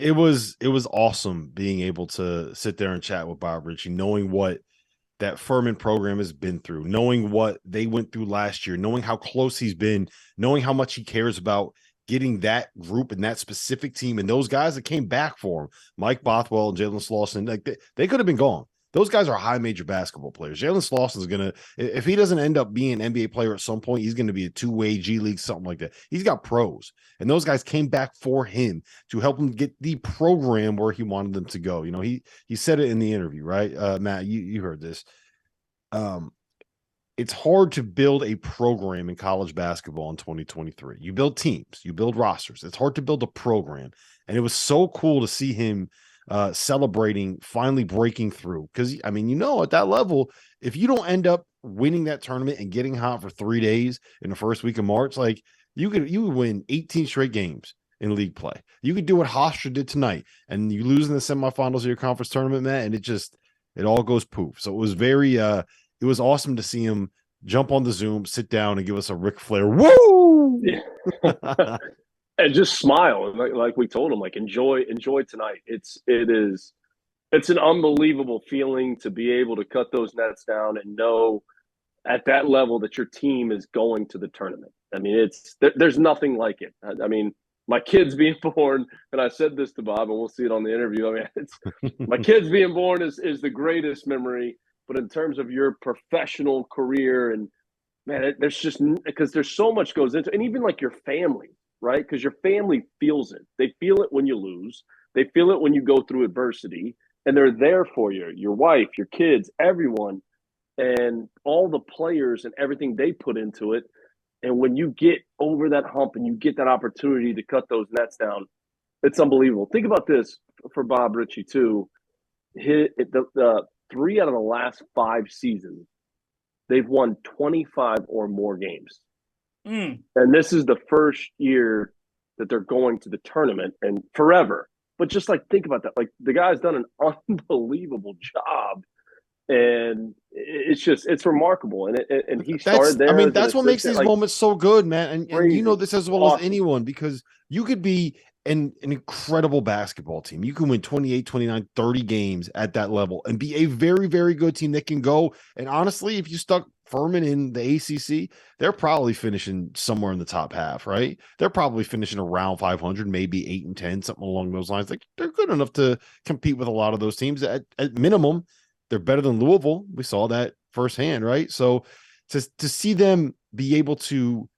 It was awesome being able to sit there and chat with Bob Ritchie, knowing what that Furman program has been through, knowing what they went through last year, knowing how close he's been, knowing how much he cares about getting that group and that specific team and those guys that came back for him, Mike Bothwell and Jalen Slauson, like they could have been gone. Those guys are high major basketball players. Jalen Slauson is going to, if he doesn't end up being an NBA player at some point, he's going to be a two-way G League, something like that. He's got pros. And those guys came back for him to help him get the program where he wanted them to go. You know, he said it in the interview, right? Matt, you heard this. It's hard to build a program in college basketball in 2023. You build teams, you build rosters. It's hard to build a program. And it was so cool to see him celebrating, finally breaking through. Because, I mean, at that level, if you don't end up winning that tournament and getting hot for 3 days in the first week of March, like you would win 18 straight games in league play. You could do what Hofstra did tonight, and you lose in the semifinals of your conference tournament, Matt, and it all goes poof. So it was it was awesome to see him jump on the Zoom, sit down, and give us a Ric Flair woo. Yeah. And just smile, like we told him, like enjoy tonight. It's an unbelievable feeling to be able to cut those nets down and know at that level that your team is going to the tournament. I mean, there's nothing like it. I mean, my kids being born, and I said this to Bob, and we'll see it on the interview. I mean, my kids being born is the greatest memory, but in terms of your professional career, and man, there's just because there's so much goes into, and even like your family. Right? Because your family feels it. They feel it when you lose. They feel it when you go through adversity, and they're there for you, your wife, your kids, everyone, and all the players and everything they put into it. And when you get over that hump and you get that opportunity to cut those nets down, it's unbelievable. Think about this for Bob Ritchie, too. The 3 out of the last 5 seasons, they've won 25 or more games. And this is the first year that they're going to the tournament and forever. But just like think about that. Like the guy's done an unbelievable job. And it's remarkable. And he started there. I mean, that's what makes these moments so good, man. And you know this as well as anyone, because you could be an incredible basketball team. You can win 28, 29, 30 games at that level and be a very, very good team that can go. And honestly, if you stuck Furman in the ACC, they're probably finishing somewhere in the top half, right? They're probably finishing around 500, maybe 8-10, something along those lines. Like they're good enough to compete with a lot of those teams. At minimum, they're better than Louisville. We saw that firsthand, right? So to see them be able to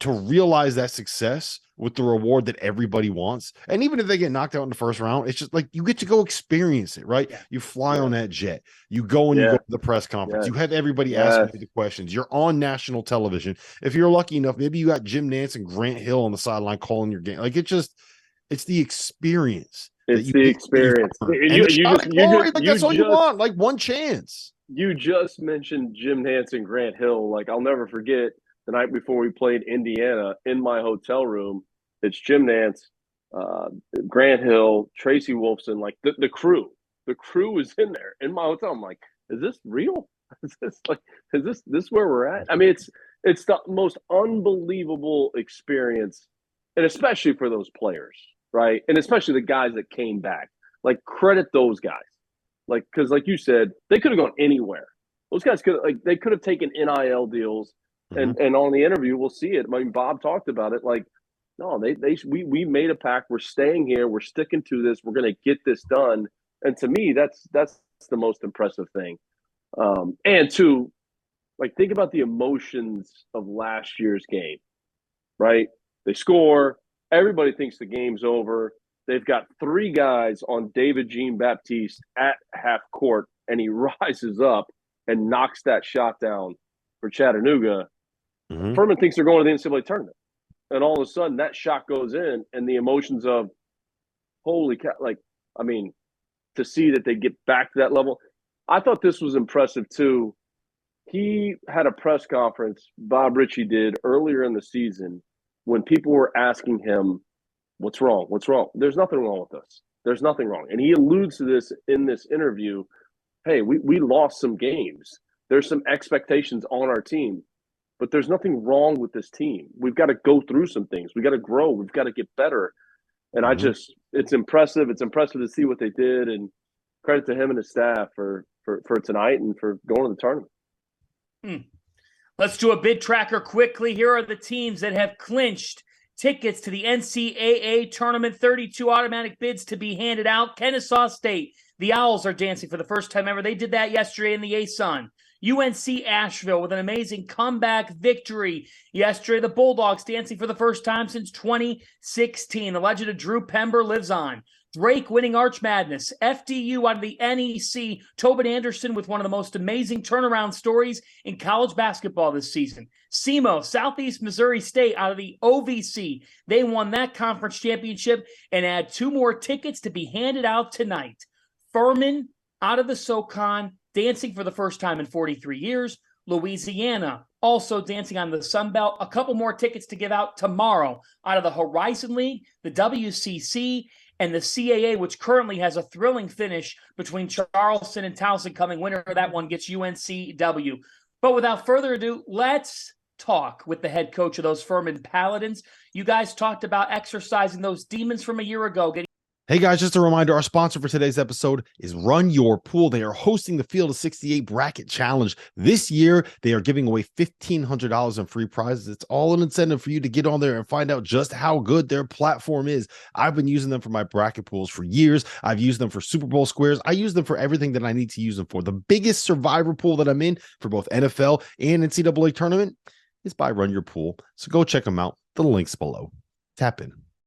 realize that success with the reward that everybody wants. And even if they get knocked out in the first round, it's just like you get to go experience it, right? Yeah. You fly on that jet, you go and you go to the press conference, you have everybody asking you the questions, you're on national television. If you're lucky enough, maybe you got Jim Nance and Grant Hill on the sideline calling your game. Like it's the experience. It's the experience. That's all you want, like one chance. You just mentioned Jim Nance and Grant Hill. Like I'll never forget the night before we played Indiana in my hotel room. It's Jim Nance, Grant Hill, Tracy Wolfson, like the crew. The crew was in there in my hotel. I'm like, is this real? Is this where we're at? I mean, it's the most unbelievable experience, and especially for those players, right? And especially the guys that came back. Like credit those guys. Like, because like you said, they could have gone anywhere. Those guys could have taken NIL deals. And on the interview, we'll see it. I mean, Bob talked about it. Like, no, we made a pact. We're staying here. We're sticking to this. We're going to get this done. And to me, that's the most impressive thing. And two, like, think about the emotions of last year's game, right? They score. Everybody thinks the game's over. They've got 3 guys on David Jean-Baptiste at half court, and he rises up and knocks that shot down for Chattanooga. Furman thinks they're going to the NCAA tournament. And all of a sudden, that shot goes in, and the emotions of, holy cow, like, I mean, to see that they get back to that level. I thought this was impressive, too. He had a press conference, Bob Ritchie did, earlier in the season when people were asking him, what's wrong? What's wrong? There's nothing wrong with us. There's nothing wrong. And he alludes to this in this interview. Hey, we lost some games. There's some expectations on our team. But there's nothing wrong with this team. We've got to go through some things. We've got to grow. We've got to get better. And it's impressive. It's impressive to see what they did, and credit to him and his staff for tonight and for going to the tournament. Let's do a bid tracker quickly. Here are the teams that have clinched tickets to the NCAA Tournament, 32 automatic bids to be handed out. Kennesaw State, the Owls are dancing for the first time ever. They did that yesterday in the ASUN. UNC Asheville with an amazing comeback victory yesterday. The Bulldogs dancing for the first time since 2016. The legend of Drew Pember lives on. Drake winning Arch Madness. FDU out of the NEC. Tobin Anderson with one of the most amazing turnaround stories in college basketball this season. SEMO, Southeast Missouri State out of the OVC. They won that conference championship and add 2 more tickets to be handed out tonight. Furman out of the SoCon, dancing for the first time in 43 years. Louisiana also dancing on the Sun Belt. A couple more tickets to give out tomorrow out of the Horizon League, the WCC, and the CAA, which currently has a thrilling finish between Charleston and Towson coming. Winner of that one gets UNCW. But without further ado, let's talk with the head coach of those Furman Paladins. You guys talked about exercising those demons from a year ago. Hey guys, just a reminder, our sponsor for today's episode is Run Your Pool. They are hosting the Field of 68 Bracket Challenge. This year, they are giving away $1,500 in free prizes. It's all an incentive for you to get on there and find out just how good their platform is. I've been using them for my bracket pools for years. I've used them for Super Bowl squares. I use them for everything that I need to use them for. The biggest survivor pool that I'm in for both NFL and NCAA tournament is by Run Your Pool. So go check them out. The link's below. Tap in.